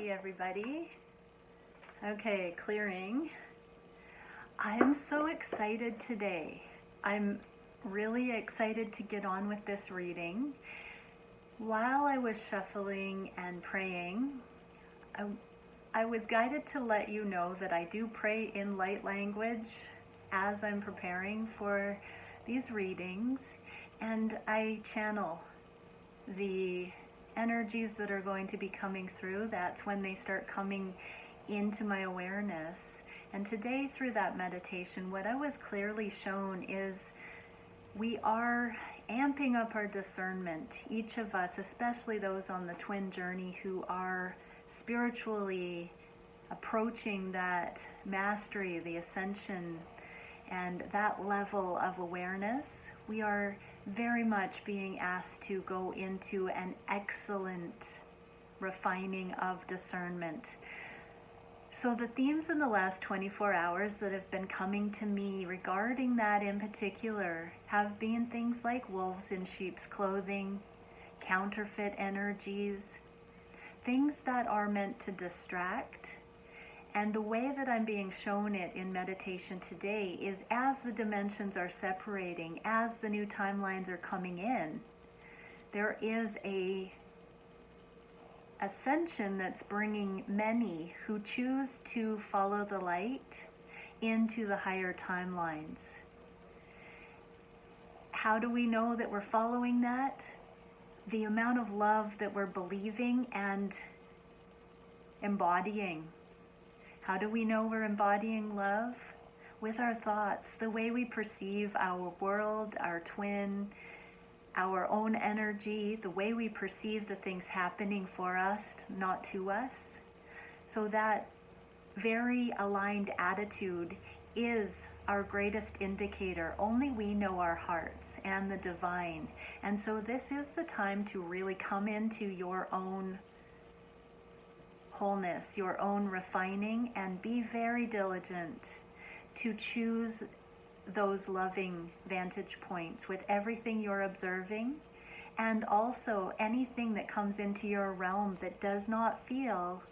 Hey everybody. Okay, clearing. I'm so excited today. I'm really excited to get on with this reading. While I was shuffling and praying, I was guided to let you know that I do pray in light language as I'm preparing for these readings, and I channel the energies that are going to be coming through. That's when they start coming into my awareness. And today, through that meditation, what I was clearly shown is we are amping up our discernment. Each of us, especially those on the twin journey who are spiritually approaching that mastery, the ascension, and that level of awareness, we are very much being asked to go into an excellent refining of discernment. So the themes in the last 24 hours that have been coming to me regarding that in particular have been things like wolves in sheep's clothing, counterfeit energies, things that are meant to distract. And the way that I'm being shown it in meditation today is as the dimensions are separating, as the new timelines are coming in, there is a ascension that's bringing many who choose to follow the light into the higher timelines. How do we know that we're following that? The amount of love that we're believing and embodying. How do we know we're embodying love? With our thoughts, the way we perceive our world, our twin, our own energy, the way we perceive the things happening for us, not to us. So that very aligned attitude is our greatest indicator. Only we know our hearts and the divine. And so this is the time to really come into your own wholeness, your own refining, and be very diligent to choose those loving vantage points with everything you're observing, and also anything that comes into your realm that does not feel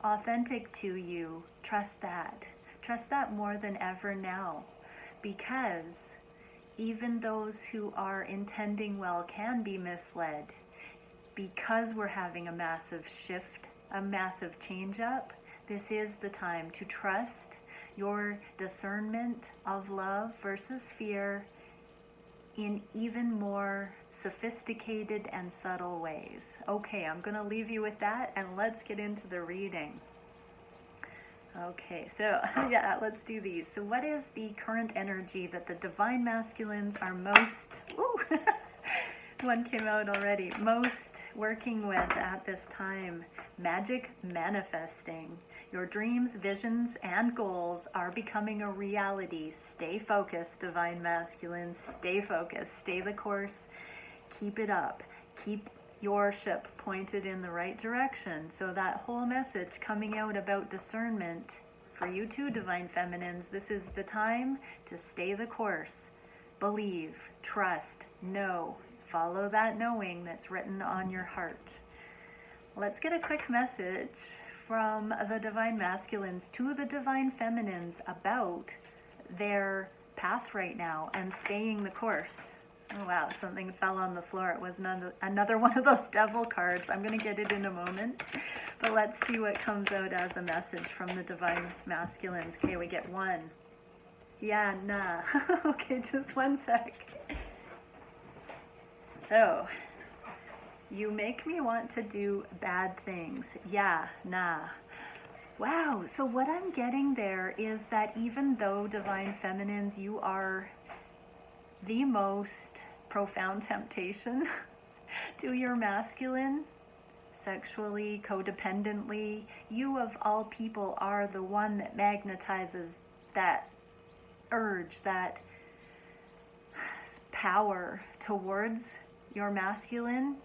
authentic to you. Trust that. Trust that more than ever now, because even those who are intending well can be misled. Because we're having a massive shift, a massive change up, this is the time to trust your discernment of love versus fear in even more sophisticated and subtle ways. Okay, I'm going to leave you with that, and let's get into the reading. Okay, so yeah, let's do these. So what is the current energy that the divine masculines are most... Ooh, one came out already. Most working with at this time? Magic manifesting. Your dreams, visions, and goals are becoming a reality. Stay focused, divine masculines. Stay focused. Stay the course. Keep it up. Keep your ship pointed in the right direction. So that whole message coming out about discernment for you too, divine feminines, this is the time to stay the course. Believe, trust, know. Follow that knowing that's written on your heart. Let's get a quick message from the divine masculines to the divine feminines about their path right now and staying the course. Oh wow, something fell on the floor. It was another one of those devil cards. I'm going to get it in a moment. But let's see what comes out as a message from the divine masculines. Okay, we get one. Yeah, nah. Okay, just one sec. So, you make me want to do bad things. Yeah, nah. Wow, so what I'm getting there is that even though, divine feminines, you are the most profound temptation to your masculine, sexually, codependently, you of all people are the one that magnetizes that urge, that power towards your masculine.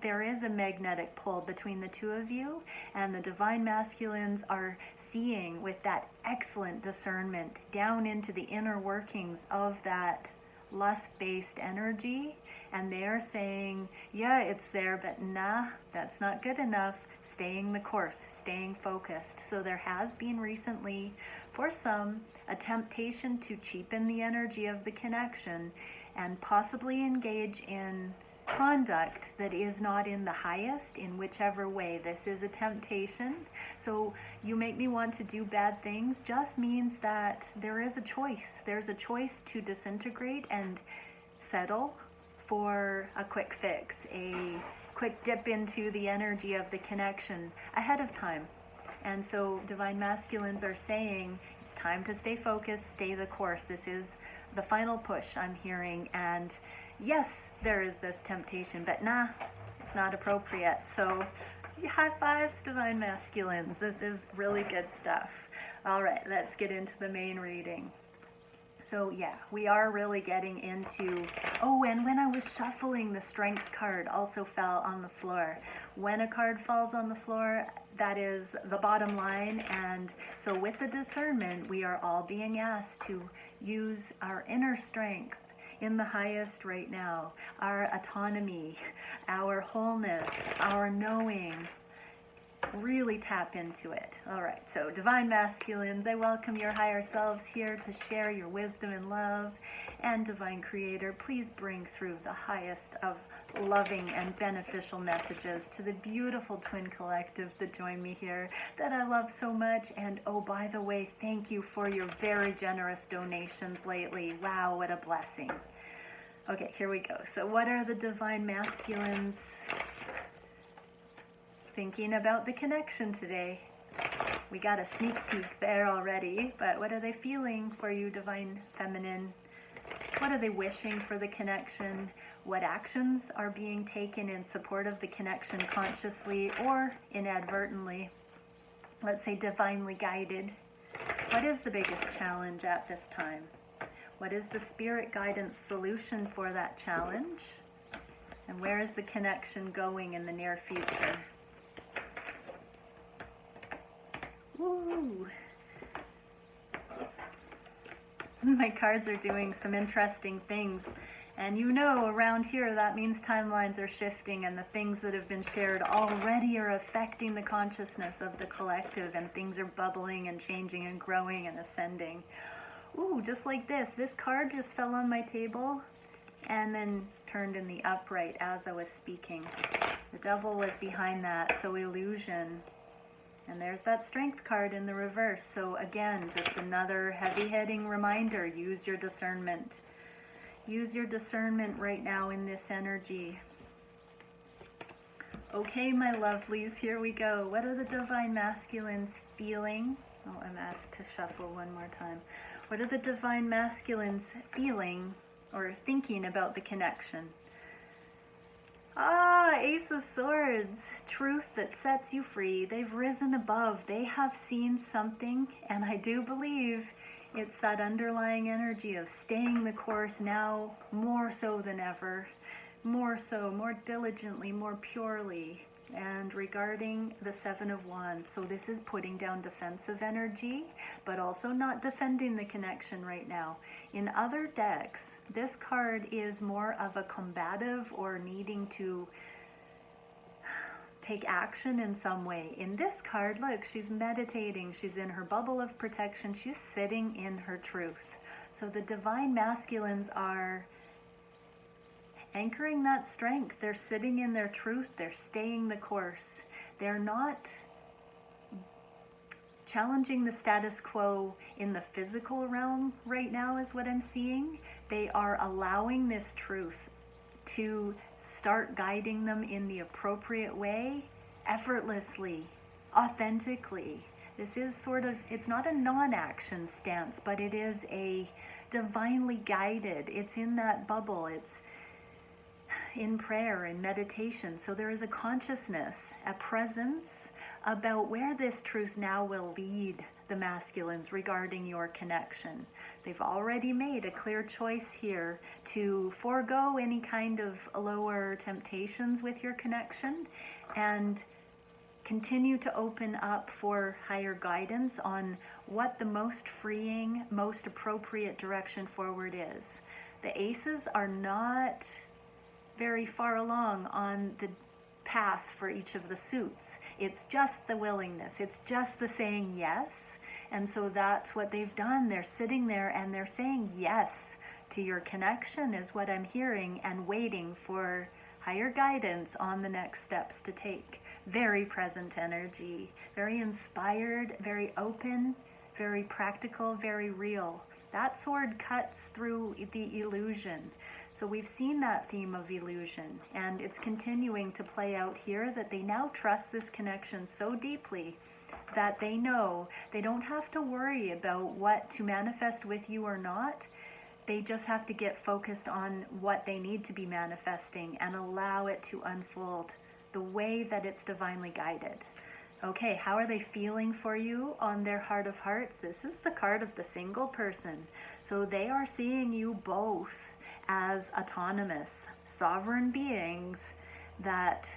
There is a magnetic pull between the two of you, and the divine masculines are seeing with that excellent discernment down into the inner workings of that lust-based energy, and they are saying, yeah, it's there, but nah, that's not good enough. staying the course, staying focused. So there has been recently, for some, a temptation to cheapen the energy of the connection and possibly engage in conduct that is not in the highest in whichever way. This is a temptation. So you make me want to do bad things just means that there is a choice. There's a choice to disintegrate and settle for a quick fix, a quick dip into the energy of the connection ahead of time. And so divine masculines are saying it's time to stay focused, stay the course. This is the final push I'm hearing. And yes, there is this temptation, but nah, it's not appropriate. So high fives, divine masculines. This is really good stuff. All right, let's get into the main reading. So yeah, we are really getting into, oh, and when I was shuffling, the strength card also fell on the floor. When a card falls on the floor, that is the bottom line. And so with the discernment, we are all being asked to use our inner strength in the highest right now, our autonomy, our wholeness, our knowing. Really tap into it. All right, so divine masculines, I welcome your higher selves here to share your wisdom and love. And divine creator, please bring through the highest of loving and beneficial messages to the beautiful twin collective that join me here that I love so much. And oh, by the way, thank you for your very generous donations lately. Wow, what a blessing. Okay, here we go. So what are the divine masculines thinking about the connection today? We got a sneak peek there already, but what are they feeling for you, divine feminine? What are they wishing for the connection? What actions are being taken in support of the connection consciously or inadvertently? Let's say divinely guided. What is the biggest challenge at this time? What is the spirit guidance solution for that challenge? And where is the connection going in the near future? Woo! My cards are doing some interesting things. And you know, around here, that means timelines are shifting and the things that have been shared already are affecting the consciousness of the collective, and things are bubbling and changing and growing and ascending. Ooh, just like this. This card just fell on my table and then turned in the upright as I was speaking. The devil was behind that, so illusion. And there's that strength card in the reverse. So again, just another heavy-hitting reminder. Use your discernment. Use your discernment right now in this energy. Okay, my lovelies, here we go. What are the divine masculines feeling? Oh, I'm asked to shuffle one more time. What are the divine masculines feeling or thinking about the connection? Ah, Ace of Swords, truth that sets you free. They've risen above. They have seen something, and I do believe it's that underlying energy of staying the course now more so than ever, more so, more diligently, more purely. And regarding the Seven of Wands, so this is putting down defensive energy, but also not defending the connection right now. In other decks, this card is more of a combative or needing to take action in some way. In this card, look, she's meditating. She's in her bubble of protection. She's sitting in her truth. So the divine masculines are anchoring that strength. They're sitting in their truth. They're staying the course. They're not challenging the status quo in the physical realm right now is what I'm seeing. They are allowing this truth to start guiding them in the appropriate way, effortlessly, authentically. This is sort of, it's not a non-action stance, but it is a divinely guided. It's in that bubble. It's in prayer and meditation. So there is a consciousness, a presence about where this truth now will lead the masculines regarding your connection. They've already made a clear choice here to forego any kind of lower temptations with your connection and continue to open up for higher guidance on what the most freeing, most appropriate direction forward is. The aces are not very far along on the path for each of the suits. It's just the willingness. It's just the saying yes. And so that's what they've done. They're sitting there and they're saying yes to your connection is what I'm hearing, and waiting for higher guidance on the next steps to take. Very present energy, very inspired, very open, very practical, very real. That sword cuts through the illusion. So we've seen that theme of illusion, and it's continuing to play out here, that they now trust this connection so deeply that they know they don't have to worry about what to manifest with you or not. They just have to get focused on what they need to be manifesting and allow it to unfold the way that it's divinely guided. Okay, how are they feeling for you on their heart of hearts? This is the card of the single person. So they are seeing you both as autonomous, sovereign beings that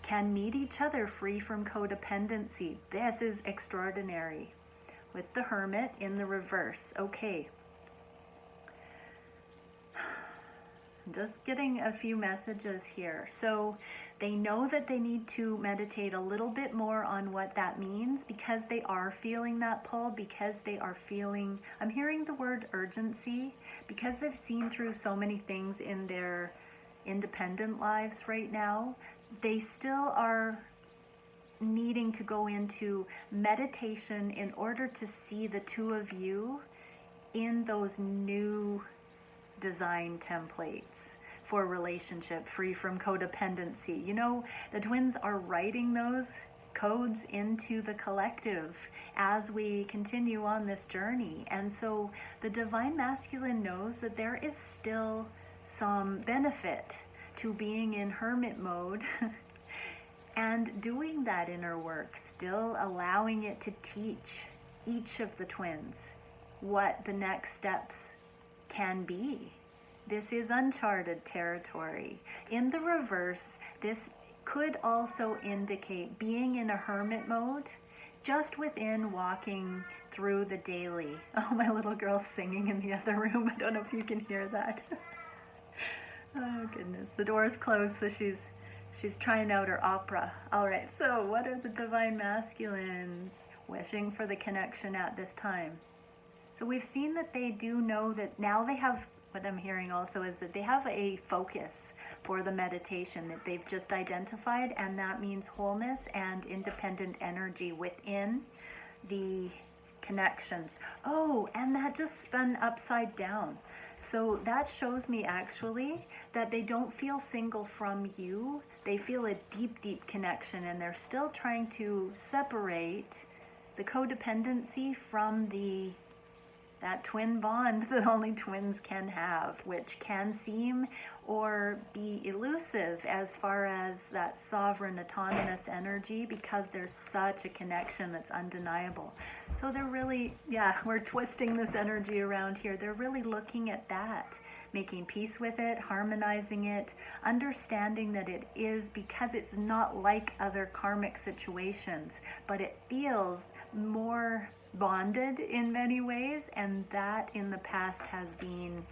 can meet each other free from codependency. This is extraordinary. With the Hermit in the reverse. Okay. Just getting a few messages here. So they know that they need to meditate a little bit more on what that means, because they are feeling that pull, because they are feeling, I'm hearing the word urgency, because they've seen through so many things in their independent lives right now. They still are needing to go into meditation in order to see the two of you in those new design templates for relationship free from codependency. You know, the twins are writing those codes into the collective as we continue on this journey. And so the divine masculine knows that there is still some benefit to being in hermit mode and doing that inner work, still allowing it to teach each of the twins what the next steps can be. This is uncharted territory. In the reverse, this could also indicate being in a hermit mode just within walking through the daily. Oh, my little girl's singing in the other room. I don't know if you can hear that. Oh goodness, the door is closed, so she's trying out her opera. All right, so what are the divine masculines wishing for the connection at this time? So we've seen that they do know that now they have, what I'm hearing also is that they have a focus for the meditation that they've just identified, and that means wholeness and independent energy within the connections. Oh, and that just spun upside down. So that shows me actually that they don't feel single from you. They feel a deep, deep connection, and they're still trying to separate the codependency from that twin bond that only twins can have, which can seem or be elusive as far as that sovereign autonomous energy, because there's such a connection that's undeniable. So they're really, we're twisting this energy around here. They're really looking at that, making peace with it, harmonizing it, understanding that it is, because it's not like other karmic situations, but it feels more bonded in many ways, and that in the past has been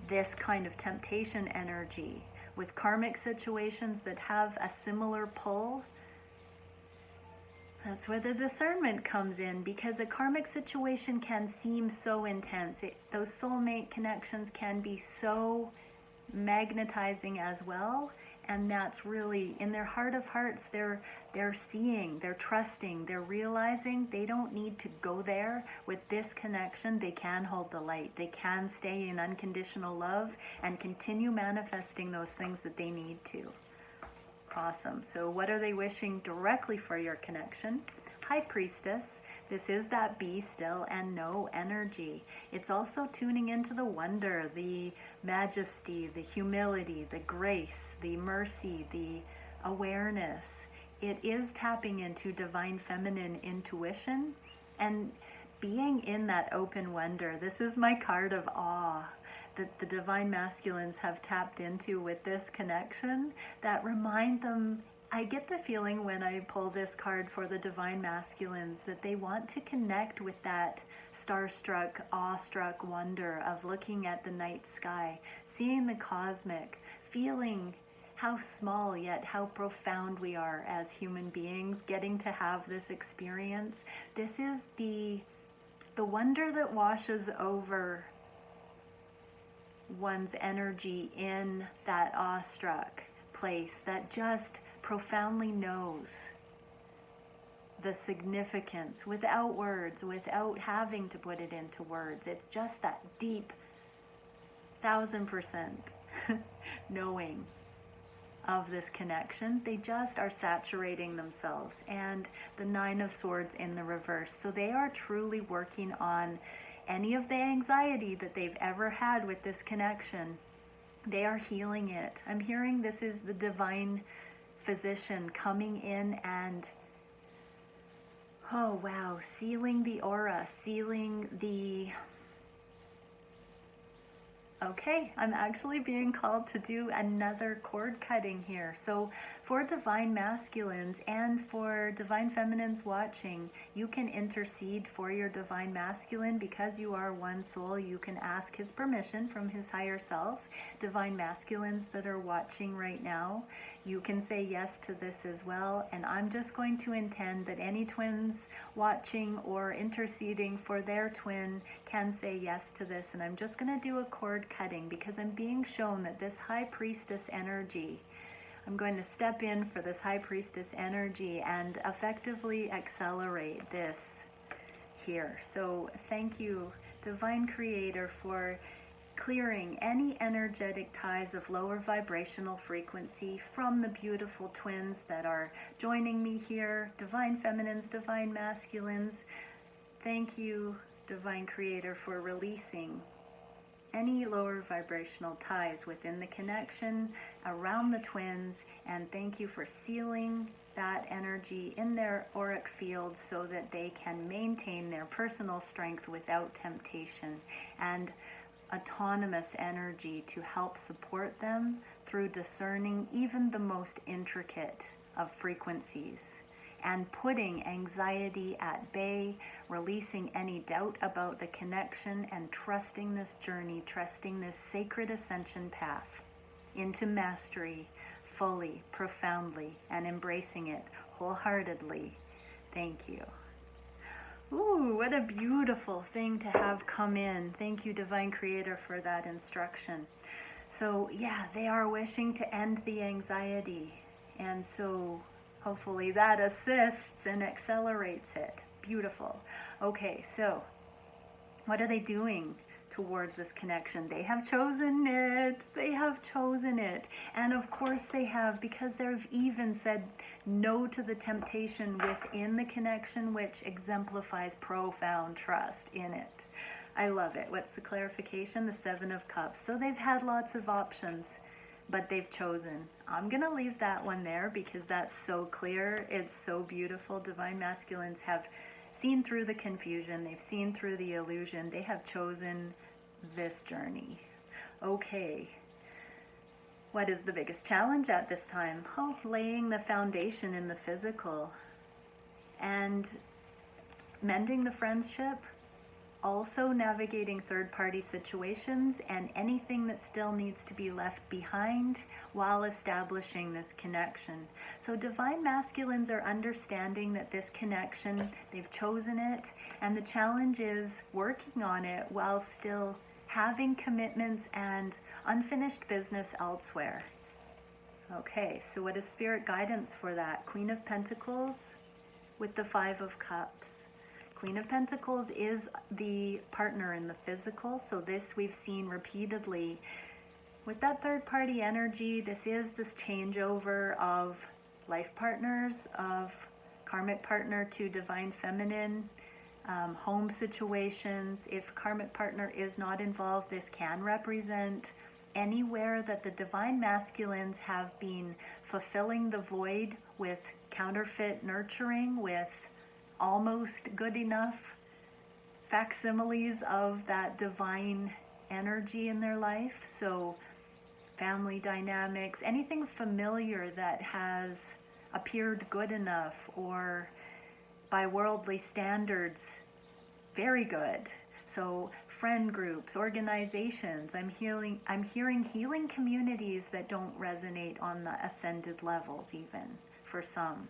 this kind of temptation energy with karmic situations that have a similar pull. That's where the discernment comes in, because a karmic situation can seem so intense. Those soulmate connections can be so magnetizing as well. And that's really, in their heart of hearts, they're seeing, they're trusting, they're realizing they don't need to go there. With this connection, they can hold the light. They can stay in unconditional love and continue manifesting those things that they need to. Awesome. So what are they wishing directly for your connection? High Priestess. This is that be still and know energy. It's also tuning into the wonder, the majesty, the humility, the grace, the mercy, the awareness. It is tapping into divine feminine intuition and being in that open wonder. This is my card of awe that the divine masculines have tapped into with this connection, that remind them, I get the feeling when I pull this card for the divine masculines that they want to connect with that starstruck, awestruck wonder of looking at the night sky, seeing the cosmic, feeling how small yet how profound we are as human beings getting to have this experience. This is the wonder that washes over one's energy in that awestruck place, that just profoundly knows the significance without words, without having to put it into words. It's just that deep 1000% knowing of this connection. They just are saturating themselves. And the Nine of Swords in the reverse. So they are truly working on any of the anxiety that they've ever had with this connection. They are healing it. I'm hearing this is the divine physician coming in and, oh wow, sealing the aura, sealing the... Okay, I'm actually being called to do another cord cutting here. So for divine masculines and for divine feminines watching, you can intercede for your divine masculine. Because you are one soul, you can ask his permission from his higher self. Divine masculines that are watching right now, you can say yes to this as well. And I'm just going to intend that any twins watching or interceding for their twin can say yes to this. And I'm just going to do a cord cutting because I'm being shown that this high priestess energy, I'm going to step in for this high priestess energy and effectively accelerate this here. So thank you, divine creator, for clearing any energetic ties of lower vibrational frequency from the beautiful twins that are joining me here, divine feminines, divine masculines. Thank you, divine creator, for releasing any lower vibrational ties within the connection around the twins, and thank you for sealing that energy in their auric field so that they can maintain their personal strength without temptation, and autonomous energy to help support them through discerning even the most intricate of frequencies and putting anxiety at bay, releasing any doubt about the connection, and trusting this journey, trusting this sacred ascension path into mastery fully, profoundly, and embracing it wholeheartedly. Thank you. Ooh, what a beautiful thing to have come in. Thank you, divine creator, for that instruction. So yeah, they are wishing to end the anxiety, and so hopefully that assists and accelerates it. Beautiful. Okay, so what are they doing towards this connection? They have chosen it. They have chosen it. And of course they have, because they've even said no to the temptation within the connection, which exemplifies profound trust in it. I love it. What's the clarification? The Seven of Cups. So they've had lots of options, but they've chosen. I'm going to leave that one there because that's so clear. It's so beautiful. Divine masculines have seen through the confusion. They've seen through the illusion. They have chosen this journey. Okay. What is the biggest challenge at this time? Oh, laying the foundation in the physical and mending the friendship. Also navigating third-party situations and anything that still needs to be left behind while establishing this connection. So divine masculines are understanding that this connection, they've chosen it, and the challenge is working on it while still having commitments and unfinished business elsewhere. Okay, so what is spirit guidance for that? Queen of Pentacles with the Five of Cups. Queen of Pentacles is the partner in the physical, so this we've seen repeatedly. With that third party energy, this is this changeover of life partners, of karmic partner to divine feminine, home situations. If karmic partner is not involved, this can represent anywhere that the divine masculines have been fulfilling the void with counterfeit nurturing, with almost good enough facsimiles of that divine energy in their life. So family dynamics, anything familiar that has appeared good enough or by worldly standards very good. So friend groups, organizations. I'm hearing healing communities that don't resonate on the ascended levels even for some.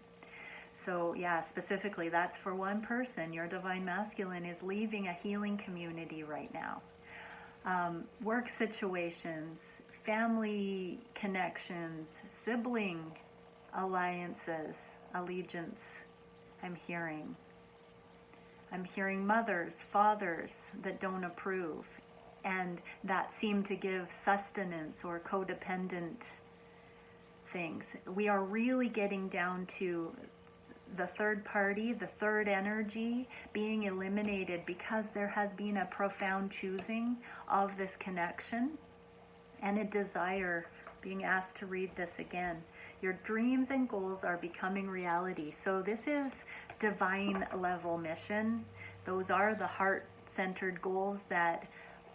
So yeah, specifically that's for one person. Your divine masculine is leaving a healing community right now. Work situations, family connections, sibling alliances, allegiance. I'm hearing mothers, fathers that don't approve and that seem to give sustenance or codependent things. We are really getting down to the third party, the third energy being eliminated because there has been a profound choosing of this connection and a desire being asked to read this again. Your dreams and goals are becoming reality. So this is divine level mission. Those are the heart-centered goals that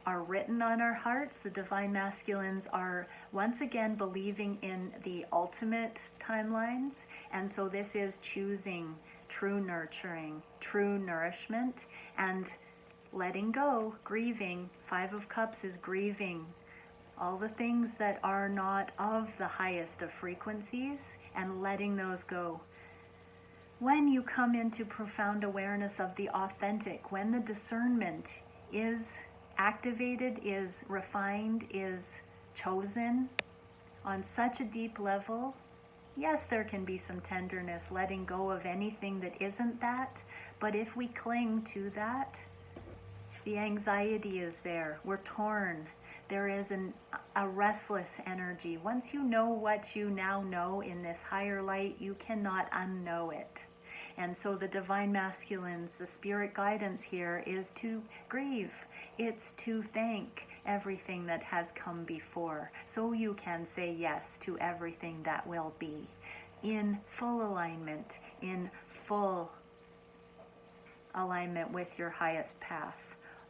are written on our hearts. The divine masculines are once again believing in the ultimate timelines. And so this is choosing true nurturing, true nourishment, and letting go, grieving. 5 of Cups is grieving all the things that are not of the highest of frequencies and letting those go. When you come into profound awareness of the authentic, when the discernment is activated, is refined, is chosen on such a deep level, yes, there can be some tenderness, letting go of anything that isn't that, but if we cling to that, the anxiety is there. We're torn. There is a restless energy. Once you know what you now know in this higher light, you cannot unknow it. And so the divine masculines, the spirit guidance here is to grieve. It's to thank everything that has come before, so you can say yes to everything that will be in full alignment, in full alignment with your highest path.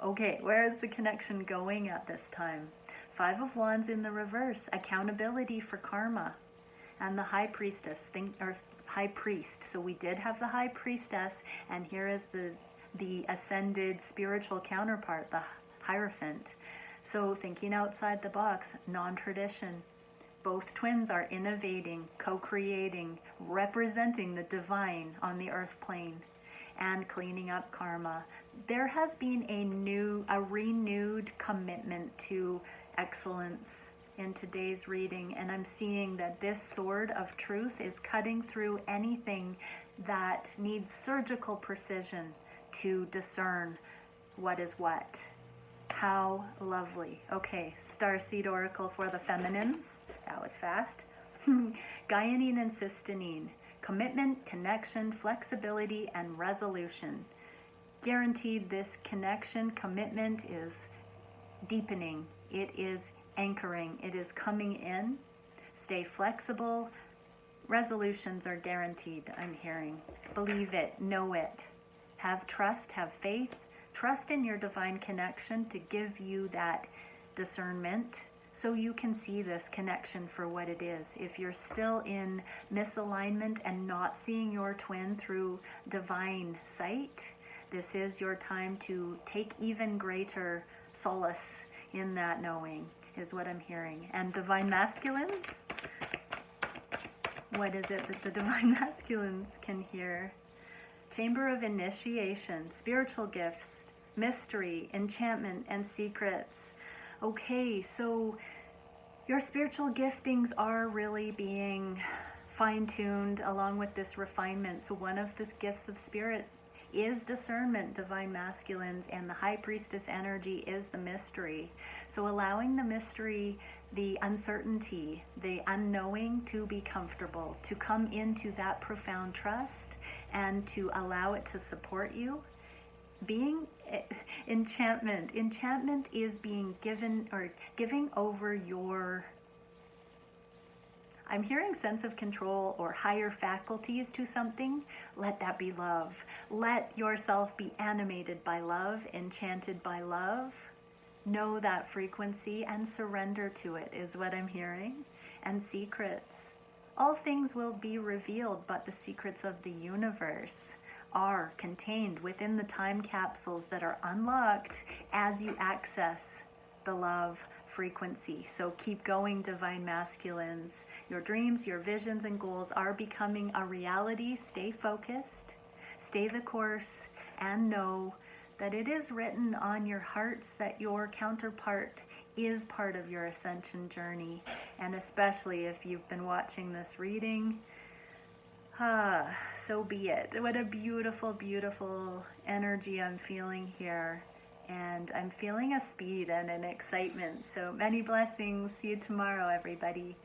Okay, where is the connection going at this time? 5 of Wands in the reverse, accountability for karma, and the High Priestess, High Priest. So we did have the High Priestess, and here is the ascended spiritual counterpart, the Hierophant. So thinking outside the box, non-tradition. Both twins are innovating, co-creating, representing the divine on the earth plane, and cleaning up karma. There has been a renewed commitment to excellence in today's reading, and I'm seeing that this sword of truth is cutting through anything that needs surgical precision to discern what is what. How lovely. Okay, Starseed Oracle for the feminines. That was fast. Guyanine and cystanine. Commitment, connection, flexibility, and resolution. Guaranteed this connection, commitment is deepening. It is anchoring. It is coming in. Stay flexible. Resolutions are guaranteed, I'm hearing. Believe it. Know it. Have trust. Have faith. Trust in your divine connection to give you that discernment so you can see this connection for what it is. If you're still in misalignment and not seeing your twin through divine sight, this is your time to take even greater solace in that knowing, is what I'm hearing. And divine masculines, what is it that the divine masculines can hear? Chamber of initiation, spiritual gifts, mystery, enchantment, and secrets. Okay, so your spiritual giftings are really being fine-tuned along with this refinement. So one of the gifts of spirit is discernment, divine masculines, and the High Priestess energy is the mystery. So allowing the mystery, the uncertainty, the unknowing to be comfortable, to come into that profound trust and to allow it to support you. Being enchantment is being given or giving over your, I'm hearing sense of control or higher faculties to something. Let that be love. Let yourself be animated by love, enchanted by love. Know that frequency and surrender to it is what I'm hearing. And secrets. All things will be revealed, but the secrets of the universe are contained within the time capsules that are unlocked as you access the love frequency. So keep going, Divine Masculines. Your dreams, your visions, and goals are becoming a reality. Stay focused, stay the course, and know that it is written on your hearts that your counterpart is part of your ascension journey. And especially if you've been watching this reading, so be it. What a beautiful, beautiful energy I'm feeling here. And I'm feeling a speed and an excitement. So many blessings. See you tomorrow, everybody.